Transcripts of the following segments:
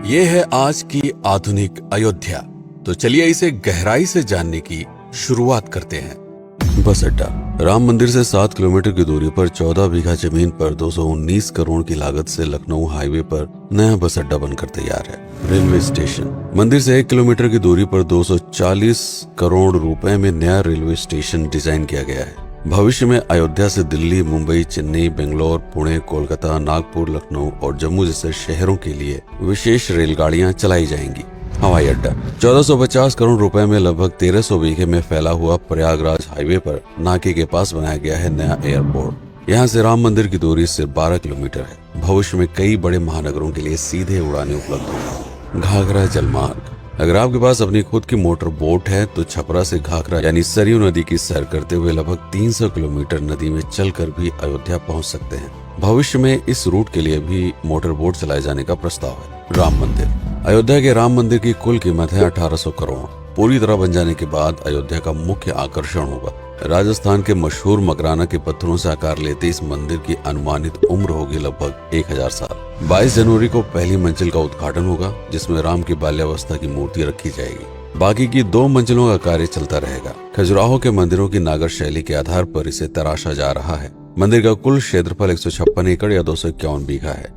ये है आज की आधुनिक अयोध्या। तो चलिए इसे गहराई से जानने की शुरुआत करते हैं। बस अड्डा। राम मंदिर से 7 किलोमीटर की दूरी पर 14 बीघा जमीन पर 219 करोड़ की लागत से लखनऊ हाईवे पर नया बस अड्डा बनकर तैयार है। Railway station. मंदिर से 1 किलोमीटर की दूरी पर 240 करोड़ रुपए में नया रेलवे स्टेशन डिजाइन किया गया है। भविष्य में अयोध्या से दिल्ली, मुंबई, चेन्नई, बेंगलोर, पुणे, कोलकाता, नागपुर, लखनऊ और जम्मू जैसे शहरों के लिए विशेष रेलगाड़ियां चलाई जाएंगी। हवाई अड्डा। 1450 करोड़ रुपए में लगभग 1300 बीघे में फैला हुआ प्रयागराज हाईवे पर नाके के पास बनाया गया है नया एयरपोर्ट। यहाँ से राम मंदिर की दूरी सिर्फ 12 किलोमीटर है। भविष्य में कई बड़े महानगरों के लिए सीधे उड़ानें उपलब्ध होंगी। घाघरा जलमार्ग। अगर आपके पास अपनी खुद की मोटर बोट है तो छपरा से घाघरा यानी सरयू नदी की सैर करते हुए लगभग 300 किलोमीटर नदी में चलकर भी अयोध्या पहुंच सकते हैं। भविष्य में इस रूट के लिए भी मोटर बोट चलाए जाने का प्रस्ताव है। राम मंदिर। अयोध्या के राम मंदिर की कुल कीमत है 1800 करोड़। पूरी तरह बन जाने के बाद अयोध्या का मुख्य आकर्षण होगा। राजस्थान के मशहूर मकराना के पत्थरों से आकार लेते इस मंदिर की अनुमानित उम्र होगी लगभग 1000 साल। 22 जनवरी को पहली मंजिल का उद्घाटन होगा, जिसमें राम की बाल्यावस्था की मूर्ति रखी जाएगी। बाकी की 2 मंजिलों का कार्य चलता रहेगा। खजुराहो के मंदिरों की नागर शैली के आधार पर इसे तराशा जा रहा है। मंदिर का कुल क्षेत्रफल 156 एकड़ या 251 बीघा है।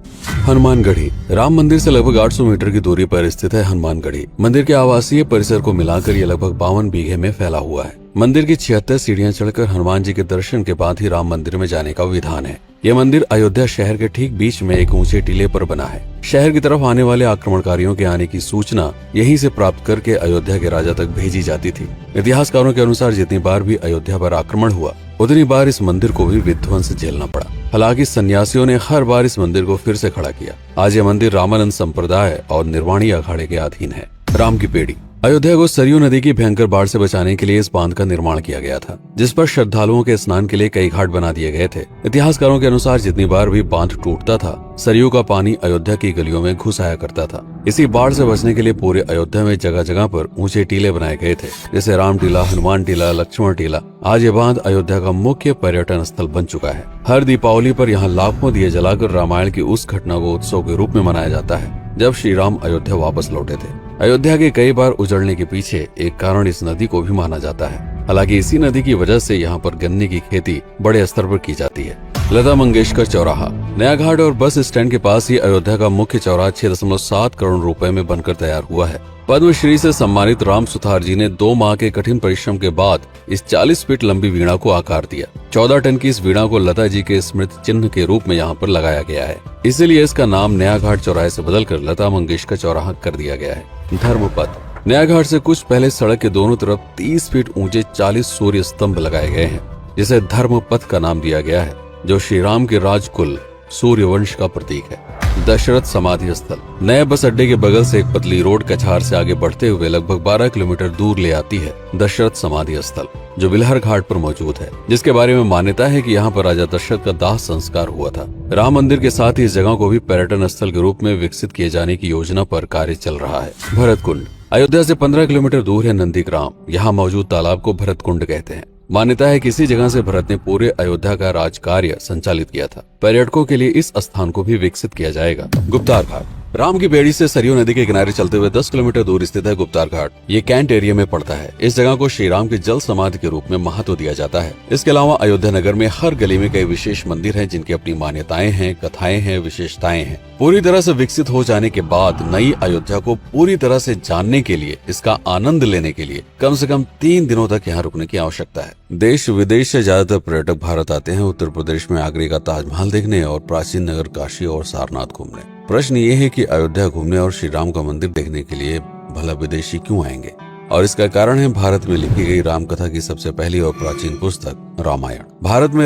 हनुमानगढ़ी। राम मंदिर से लगभग 800 मीटर की दूरी पर स्थित है हनुमानगढ़ी। मंदिर के आवासीय परिसर को मिलाकर यह लगभग 52 बीघे में फैला हुआ है। मंदिर की 76 सीढ़ियां चढ़कर हनुमान जी के दर्शन के बाद ही राम मंदिर में जाने का विधान है। यह मंदिर अयोध्या शहर के ठीक बीच में एक ऊंचे टीले पर बना है। शहर की तरफ आने वाले आक्रमणकारियों के आने की सूचना यहीं से प्राप्त करके अयोध्या के राजा तक भेजी जाती थी। इतिहासकारों के अनुसार जितनी बार भी अयोध्या पर आक्रमण हुआ उतनी बार इस मंदिर को भी विध्वंस झेलना पड़ा। हालांकि सन्यासियों ने हर बार इस मंदिर को फिर से खड़ा किया। आज यह मंदिर रामानंद संप्रदाय और निर्वाणी अखाड़े के अधीन है। राम की पेड़ी। अयोध्या को सरयू नदी की भयंकर बाढ़ से बचाने के लिए इस बांध का निर्माण किया गया था, जिस पर श्रद्धालुओं के स्नान के लिए कई घाट बना दिए गए थे। इतिहासकारों के अनुसार जितनी बार भी बांध टूटता था, सरयू का पानी अयोध्या की गलियों में घुस आया करता था। इसी बाढ़ से बचने के लिए पूरे अयोध्या में जगह जगह पर ऊंचे टीले बनाए गए थे, जैसे राम टीला, हनुमान टीला, लक्ष्मण टीला। आज ये बांध अयोध्या का मुख्य पर्यटन स्थल बन चुका है। हर दीपावली पर यहाँ लाखों दिए जलाकर रामायण की उस घटना को उत्सव के रूप में मनाया जाता है जब श्री राम अयोध्या वापस लौटे थे। अयोध्या के कई बार उजड़ने के पीछे एक कारण इस नदी को भी माना जाता है। हालांकि इसी नदी की वजह से यहाँ पर गन्ने की खेती बड़े स्तर पर की जाती है। लता मंगेशकर चौराहा। नया घाट और बस स्टैंड के पास ही अयोध्या का मुख्य चौराहा 6.7 करोड़ रुपए में बनकर तैयार हुआ है। पद्मश्री से सम्मानित राम सुथार जी ने 2 माह के कठिन परिश्रम के बाद इस 40 फीट लंबी वीणा को आकार दिया। 14 टन की इस वीणा को लता जी के स्मृति चिन्ह के रूप में यहाँ पर लगाया गया है। इसीलिए इसका नाम नया घाट चौराहे से बदलकर लता मंगेशकर चौराहा कर दिया गया है। धर्मपथ। नया घाट से कुछ पहले सड़क के दोनों तरफ 30 फीट ऊंचे 40 सूर्य स्तंभ लगाए गए हैं, जिसे धर्मपथ का नाम दिया गया है, जो श्री राम के राजकुल सूर्यवंश का प्रतीक है। दशरथ समाधि स्थल। नए बस अड्डे के बगल से एक पतली रोड कछार से आगे बढ़ते हुए लगभग 12 किलोमीटर दूर ले आती है दशरथ समाधि स्थल, जो बिलहर घाट पर मौजूद है, जिसके बारे में मान्यता है कि यहाँ पर राजा दशरथ का दाह संस्कार हुआ था। राम मंदिर के साथ ही इस जगह को भी पर्यटन स्थल के रूप में विकसित किए जाने की योजना पर कार्य चल रहा है। भरत कुंड। अयोध्या से 15 किलोमीटर दूर है नंदीग्राम। यहाँ मौजूद तालाब को भरत कुंड कहते हैं। मान्यता है कि इसी जगह से भरत ने पूरे अयोध्या का राज कार्य संचालित किया था। पर्यटकों के लिए इस स्थान को भी विकसित किया जाएगा। गुप्तार घाट। राम की बेड़ी से सरयू नदी के किनारे चलते हुए 10 किलोमीटर दूर स्थित है गुप्तार घाट। ये कैंट एरिया में पड़ता है। इस जगह को श्री राम के जल समाधि के रूप में महत्व दिया जाता है। इसके अलावा अयोध्या नगर में हर गली में कई विशेष मंदिर हैं, जिनकी अपनी मान्यताएं हैं, कथाएं हैं, विशेषताएं हैं। पूरी तरह से विकसित हो जाने के बाद नई अयोध्या को पूरी तरह से जानने के लिए, इसका आनंद लेने के लिए कम से कम 3 दिनों तक यहाँ रुकने की आवश्यकता है। देश विदेश से ज्यादातर पर्यटक भारत आते हैं उत्तर प्रदेश में आगरे का ताजमहल देखने और प्राचीन नगर काशी और सारनाथ घूमने। प्रश्न ये है कि अयोध्या घूमने और श्री राम का मंदिर देखने के लिए भला विदेशी क्यों आएंगे? और इसका कारण है भारत में लिखी गई राम कथा की सबसे पहली और प्राचीन पुस्तक रामायण। भारत में